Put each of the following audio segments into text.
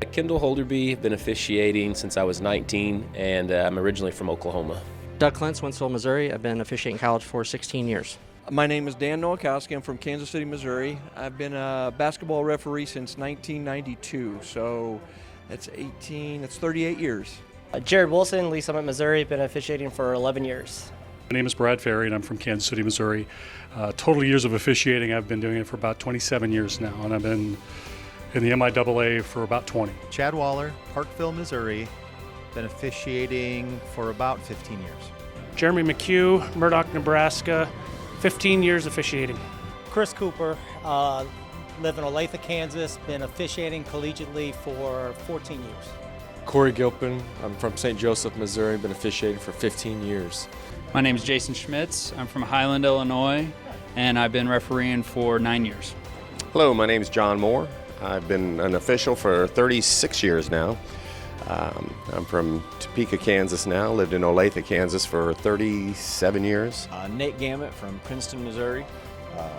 Kendall Holderby, been officiating since I was 19, and I'm originally from Oklahoma. Doug Clintz, Wentzville, Missouri. I've been officiating college for 16 years. My name is Dan Nowakowski. I'm from Kansas City, Missouri. I've been a basketball referee since 1992, so that's 38 years. Jared Wilson, Lee Summit, Missouri. Been officiating for 11 years. My name is Brad Ferry, and I'm from Kansas City, Missouri. Total years of officiating, I've been doing it for about 27 years now, and I've been in the MIAA for about 20. Chad Waller, Parkville, Missouri. Been officiating for about 15 years. Jeremy McHugh, Murdoch, Nebraska. 15 years officiating. Chris Cooper, live in Olathe, Kansas. Been officiating collegiately for 14 years. Corey Gilpin, I'm from St. Joseph, Missouri. Been officiating for 15 years. My name is Jason Schmitz. I'm from Highland, Illinois, and I've been refereeing for 9 years. Hello, my name is John Moore. I've been an official for 36 years now. I'm from Topeka, Kansas now. Lived in Olathe, Kansas for 37 years. Nate Gammett from Princeton, Missouri.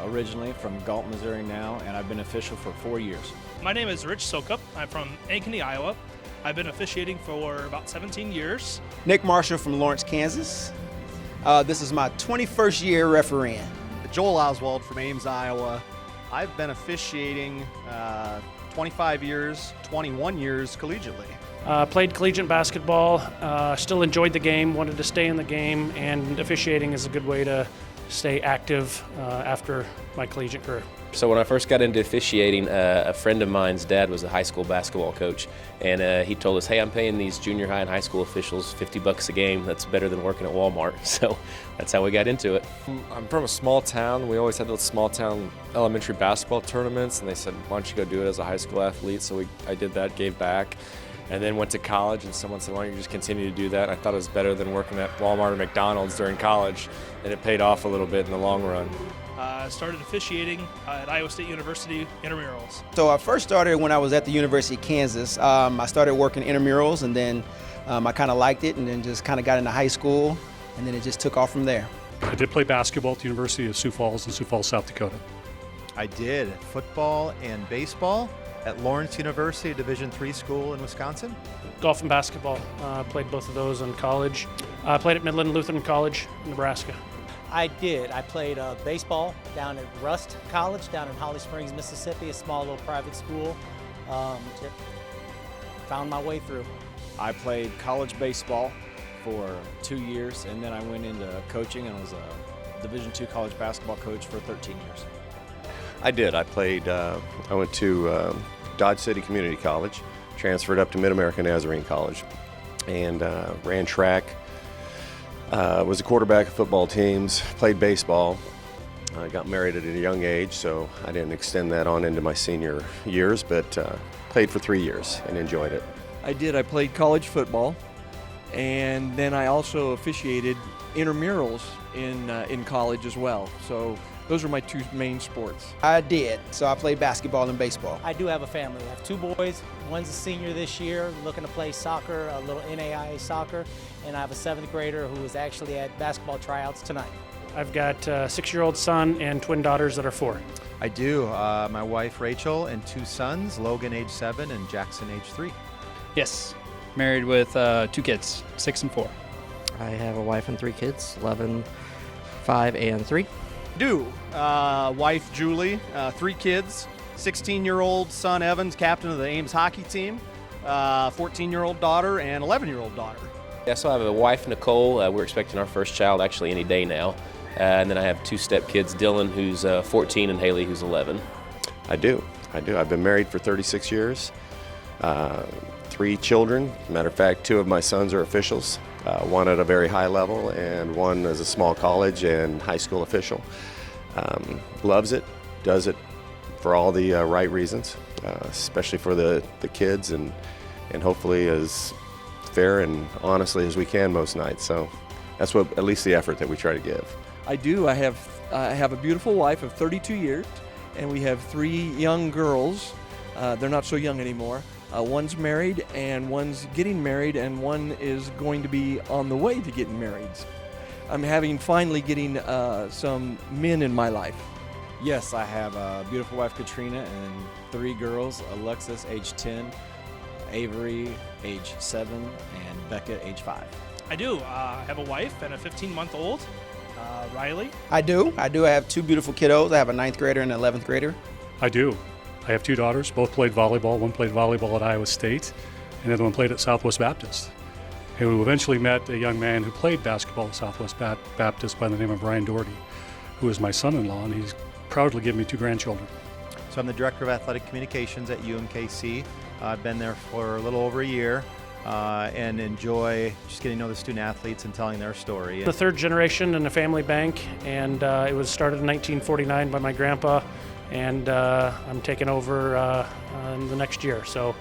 Originally from Galt, Missouri now, and I've been official for 4 years. My name is Rich Sokup. I'm from Ankeny, Iowa. I've been officiating for about 17 years. Nick Marshall from Lawrence, Kansas. This is my 21st year refereeing. Joel Oswald from Ames, Iowa. I've been officiating 25 years, 21 years collegiately. Played collegiate basketball, still enjoyed the game, wanted to stay in the game, and officiating is a good way to stay active after my collegiate career. So when I first got into officiating, a friend of mine's dad was a high school basketball coach, and he told us, hey, I'm paying these junior high and high school officials $50 a game. That's better than working at Walmart. So that's how we got into it. I'm from a small town. We always had those small town elementary basketball tournaments, and they said, why don't you go do it as a high school athlete? So I did that, gave back. And then went to college, and someone said, why don't you just continue to do that? And I thought it was better than working at Walmart or McDonald's during college, and it paid off a little bit in the long run. I started officiating at Iowa State University intramurals. So I first started when I was at the University of Kansas. I started working intramurals, and then I kind of liked it, and then just kind of got into high school, and then it just took off from there. I did play basketball at the University of Sioux Falls in Sioux Falls, South Dakota. I did football and baseball at Lawrence University, a Division III school in Wisconsin. Golf and basketball, played both of those in college. Played at Midland Lutheran College, Nebraska. I did. I played baseball down at Rust College, down in Holly Springs, Mississippi, a small little private school. Found my way through. I played college baseball for 2 years, and then I went into coaching and was a Division II college basketball coach for 13 years. I did. I went to Dodge City Community College, transferred up to Mid-America Nazarene College, and ran track, was a quarterback of football teams, played baseball. I got married at a young age, so I didn't extend that on into my senior years, but played for 3 years and enjoyed it. I did. I played college football, and then I also officiated intramurals in college as well. So those are my two main sports. I did. So I played basketball and baseball. I do have a family. I have 2 boys. One's a senior this year, looking to play soccer, a little NAIA soccer, and I have a 7th grader who is actually at basketball tryouts tonight. I've got a 6-year-old son and twin daughters that are 4. I do. My wife Rachel and 2 sons, Logan age 7 and Jackson age 3. Yes, married with 2 kids, 6 and 4. I have a wife and 3 kids, 11, 5, and 3. Wife Julie, 3 kids, 16-year-old son Evans, captain of the Ames hockey team, 14-year-old daughter, and 11-year-old daughter. Yeah, so I have a wife, Nicole. We're expecting our first child actually any day now. And then I have 2 stepkids, Dylan, who's 14, and Haley, who's 11. I do. I've been married for 36 years, 3 children. Matter of fact, 2 of my sons are officials, one at a very high level and one as a small college and high school official. Loves it, does it for all the right reasons, especially for the kids, and hopefully as fair and honestly as we can most nights. So that's what, at least the effort that we try to give. I do. I have a beautiful wife of 32 years, and we have 3 young girls. They're not so young anymore. One's married, and one's getting married, and one is going to be on the way to getting married. I'm finally getting some men in my life. Yes, I have a beautiful wife, Katrina, and 3 girls, Alexis, age 10, Avery, age 7, and Becca, age 5. I do. I have a wife and a 15-month-old, Riley. I do. I have 2 beautiful kiddos. I have a 9th grader and an 11th grader. I do. I have 2 daughters. Both played volleyball. One played volleyball at Iowa State, and the other one played at Southwest Baptist. Who eventually met a young man who played basketball at Southwest Baptist by the name of Brian Doherty, who is my son-in-law, and he's proudly given me 2 grandchildren. So I'm the Director of Athletic Communications at UMKC. I've been there for a little over a year and enjoy just getting to know the student athletes and telling their story. The 3rd generation in a family bank, and it was started in 1949 by my grandpa, and I'm taking over in the next year. So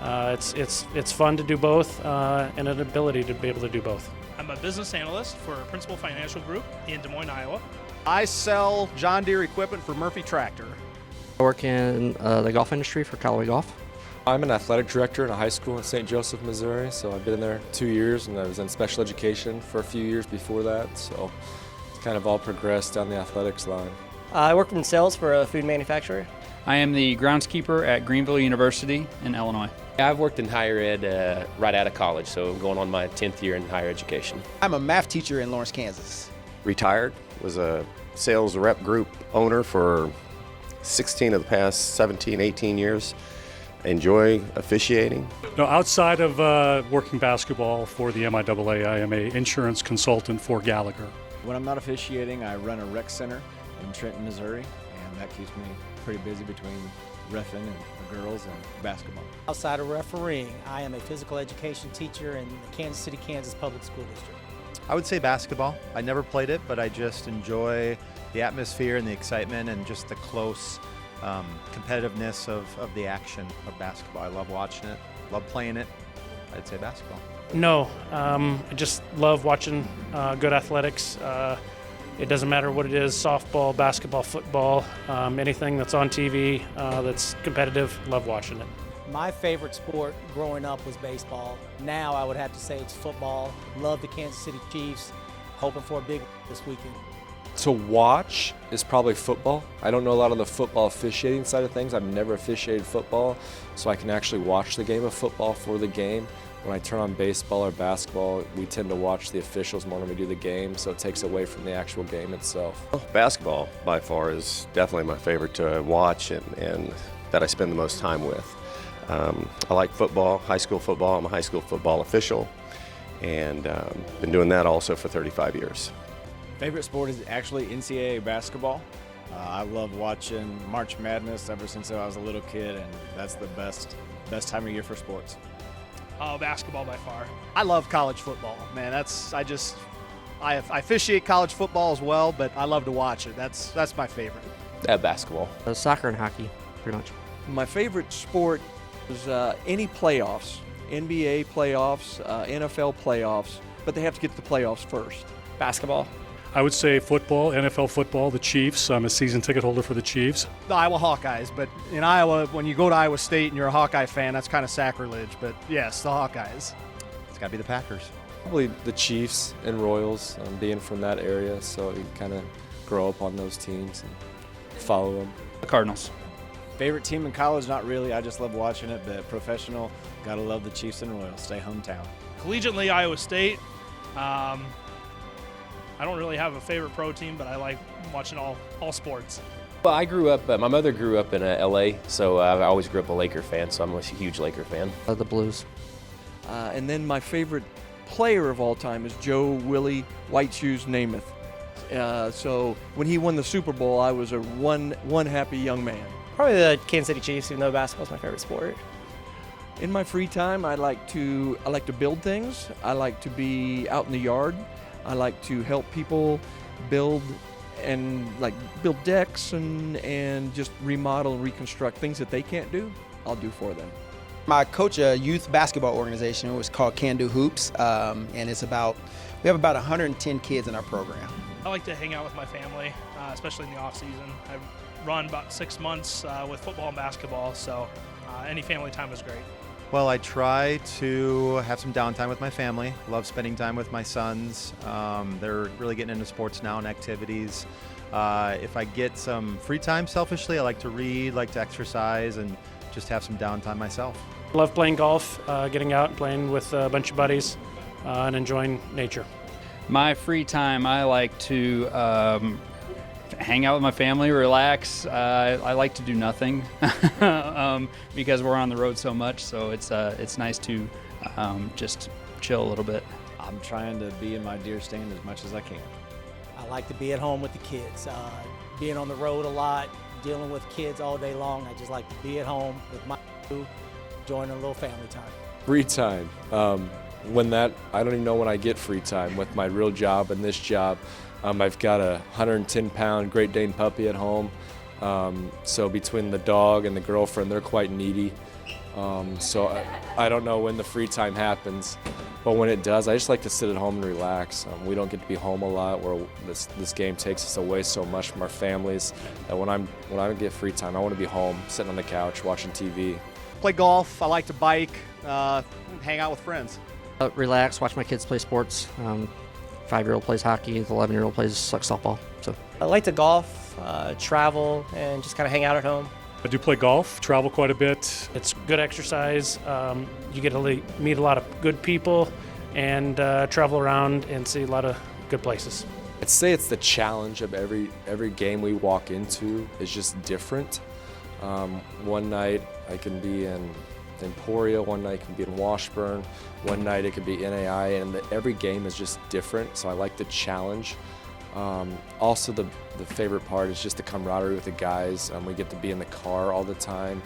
it's fun to do both and an ability to be able to do both. I'm a business analyst for Principal Financial Group in Des Moines, Iowa. I sell John Deere equipment for Murphy Tractor. I work in the golf industry for Callaway Golf. I'm an athletic director in a high school in St. Joseph, Missouri, so I've been in there 2 years, and I was in special education for a few years before that, so it's kind of all progressed down the athletics line. I work in sales for a food manufacturer. I am the groundskeeper at Greenville University in Illinois. I've worked in higher ed right out of college, so I'm going on my 10th year in higher education. I'm a math teacher in Lawrence, Kansas. Retired, was a sales rep group owner for 16 of the past 17, 18 years. Enjoy officiating. No, outside of working basketball for the MIAA, I am an insurance consultant for Gallagher. When I'm not officiating, I run a rec center in Trenton, Missouri, and that keeps me pretty busy between reffing and the girls and basketball. Outside of refereeing, I am a physical education teacher in the Kansas City, Kansas Public School District. I would say basketball. I never played it, but I just enjoy the atmosphere and the excitement and just the close competitiveness of the action of basketball. I love watching it, love playing it. I'd say basketball. No, I just love watching good athletics. It doesn't matter what it is, softball, basketball, football, anything that's on TV that's competitive, love watching it. My favorite sport growing up was baseball. Now I would have to say it's football. Love the Kansas City Chiefs. Hoping for a big this weekend. To watch is probably football. I don't know a lot of the football officiating side of things. I've never officiated football, so I can actually watch the game of football for the game. When I turn on baseball or basketball, we tend to watch the officials more than we do the game, so it takes away from the actual game itself. Basketball, by far, is definitely my favorite to watch and that I spend the most time with. I like football, high school football. I'm a high school football official, and been doing that also for 35 years. Favorite sport is actually NCAA basketball. I love watching March Madness ever since I was a little kid, and that's the best time of year for sports. Basketball by far. I love college football, man. I officiate college football as well, but I love to watch it. That's my favorite. Basketball. Soccer and hockey, pretty much. My favorite sport is any playoffs, NBA playoffs, NFL playoffs, but they have to get to the playoffs first. Basketball. I would say football, NFL football, the Chiefs. I'm a season ticket holder for the Chiefs. The Iowa Hawkeyes, but in Iowa, when you go to Iowa State and you're a Hawkeye fan, that's kind of sacrilege. But yes, the Hawkeyes. It's got to be the Packers. Probably the Chiefs and Royals, being from that area, so you kind of grow up on those teams and follow them. The Cardinals. Favorite team in college, not really. I just love watching it, but professional, gotta love the Chiefs and Royals. Stay hometown. Collegiately, Iowa State. I don't really have a favorite pro team, but I like watching all sports. Well, I grew up, my mother grew up in LA, so I always grew up a Laker fan, so I'm a huge Laker fan. The Blues. And then my favorite player of all time is Joe Willie White Shoes Namath. So when he won the Super Bowl, I was one happy young man. Probably the Kansas City Chiefs, even though basketball's my favorite sport. In my free time, I like to build things. I like to be out in the yard. I like to help people build decks and just remodel and reconstruct things that they can't do. I'll do for them. I coach a youth basketball organization. It was called Can Do Hoops, and we have about 110 kids in our program. I like to hang out with my family, especially in the off season. I run about 6 months with football and basketball, so any family time is great. Well, I try to have some downtime with my family. Love spending time with my sons. They're really getting into sports now and activities. If I get some free time, selfishly, I like to read, like to exercise, and just have some downtime myself. Love playing golf, getting out and playing with a bunch of buddies and enjoying nature. My free time, I like to hang out with my family, relax. I like to do nothing because we're on the road so much, so it's nice to just chill a little bit. I'm trying to be in my deer stand as much as I can. I like to be at home with the kids. Being on the road a lot, dealing with kids all day long, I just like to be at home with my enjoying a little family time. Free time. I don't even know when I get free time with my real job and this job. I've got a 110-pound Great Dane puppy at home. So between the dog and the girlfriend, they're quite needy. So I don't know when the free time happens, but when it does, I just like to sit at home and relax. We don't get to be home a lot, where this game takes us away so much from our families. That when I get free time, I want to be home, sitting on the couch, watching TV. Play golf. I like to bike, hang out with friends. Relax, watch my kids play sports. 5-year-old plays hockey, the 11-year-old plays softball. So I like to golf, travel, and just kind of hang out at home. I do play golf, travel quite a bit. It's good exercise. You get to meet a lot of good people and travel around and see a lot of good places. I'd say it's the challenge of every game we walk into is just different. One night I can be in Emporia, one night it can be in Washburn, one night it could be MIAA, and every game is just different, so I like the challenge. Also the favorite part is just the camaraderie with the guys. We get to be in the car all the time.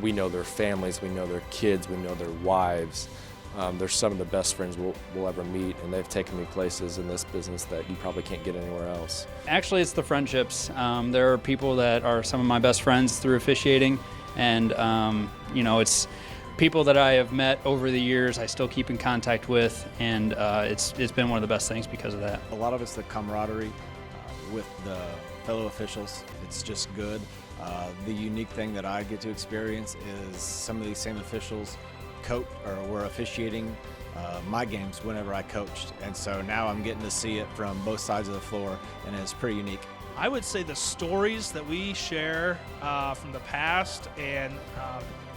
We know their families, we know their kids, we know their wives. They're some of the best friends we'll ever meet, and they've taken me places in this business that you probably can't get anywhere else. Actually, it's the friendships. There are people that are some of my best friends through officiating, and it's people that I have met over the years I still keep in contact with, and it's been one of the best things because of that. A lot of it's the camaraderie with the fellow officials. It's just good. The unique thing that I get to experience is some of these same officials were officiating my games whenever I coached, and so now I'm getting to see it from both sides of the floor, and it's pretty unique. I would say the stories that we share from the past and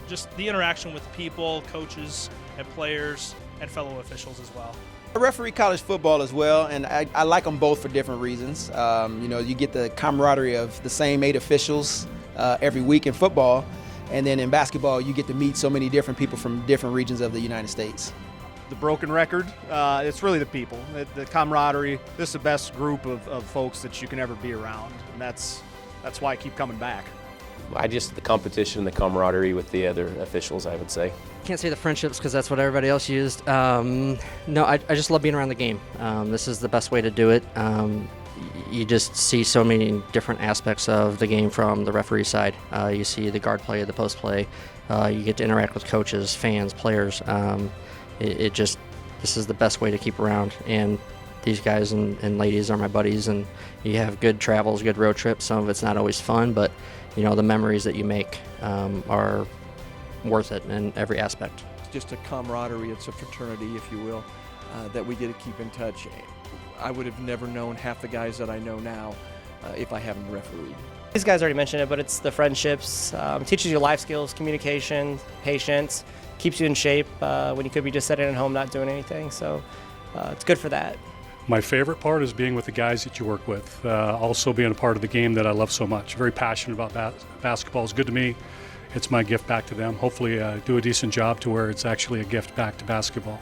just the interaction with people, coaches, and players, and fellow officials as well. I referee college football as well, and I like them both for different reasons. You get the camaraderie of the same 8 officials every week in football, and then in basketball, you get to meet so many different people from different regions of the United States. The broken record, it's really the people, the camaraderie. This is the best group of folks that you can ever be around, and that's why I keep coming back. The competition and the camaraderie with the other officials, I would say. Can't say the friendships because that's what everybody else used. No, I just love being around the game. This is the best way to do it. You just see so many different aspects of the game from the referee side. You see the guard play, the post play. You get to interact with coaches, fans, players. This is the best way to keep around. And these guys and ladies are my buddies, and you have good travels, good road trips. Some of it's not always fun, but the memories that you make are worth it in every aspect. It's just a camaraderie, it's a fraternity, if you will, that we get to keep in touch. I would have never known half the guys that I know now if I haven't refereed. These guys already mentioned it, but it's the friendships, teaches you life skills, communication, patience, keeps you in shape when you could be just sitting at home not doing anything, so it's good for that. My favorite part is being with the guys that you work with, also being a part of the game that I love so much. Very passionate about basketball. It's good to me. It's my gift back to them. Hopefully do a decent job to where it's actually a gift back to basketball.